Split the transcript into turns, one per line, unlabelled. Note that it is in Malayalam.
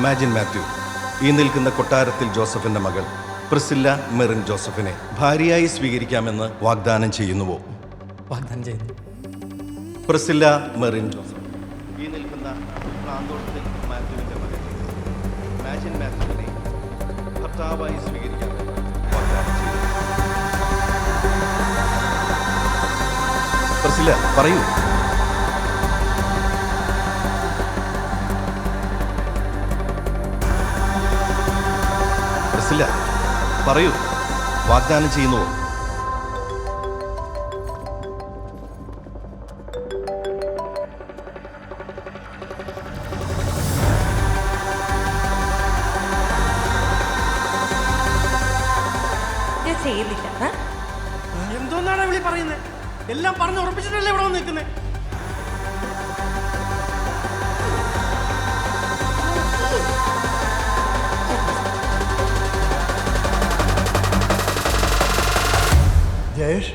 മാജിൻ മാത്യു, ഈ നിൽക്കുന്ന കൊട്ടാരത്തിൽ ജോസഫിന്റെ മകൾ പ്രിസില്ല മെറിൻ ജോസഫിനെ ഭാര്യയായി സ്വീകരിക്കാമെന്ന് വാഗ്ദാനം ചെയ്യുന്നുവോ?
വാഗ്ദാനം ചെയ്യുന്നു.
പ്രിസില്ല മെറിൻ ജോസഫ്, ഈ നിൽക്കുന്ന പ്രാന്തോളത്തിൽ മാത്യുവിന്റെ മകൻ മാജിൻ മാത്യുവിനെ ഭർത്താവായി സ്വീകരിക്കാമെന്ന് വാഗ്ദാനം ചെയ്യുന്നു. പ്രിസില്ല, പറയൂ. പ്രിസില്ല, പറയൂ, വാഗ്ദാനം ചെയ്യുന്നുവോ?
ഞാൻ ചെയ്യുന്നില്ല.
എന്തോന്നാണ് വിളി പറയുന്നത്? എല്ലാം പറഞ്ഞ് ഉറപ്പിച്ചിട്ടല്ലേ ഇവിടെ വന്ന് നിൽക്കുന്നത്?
ജയേഷ്,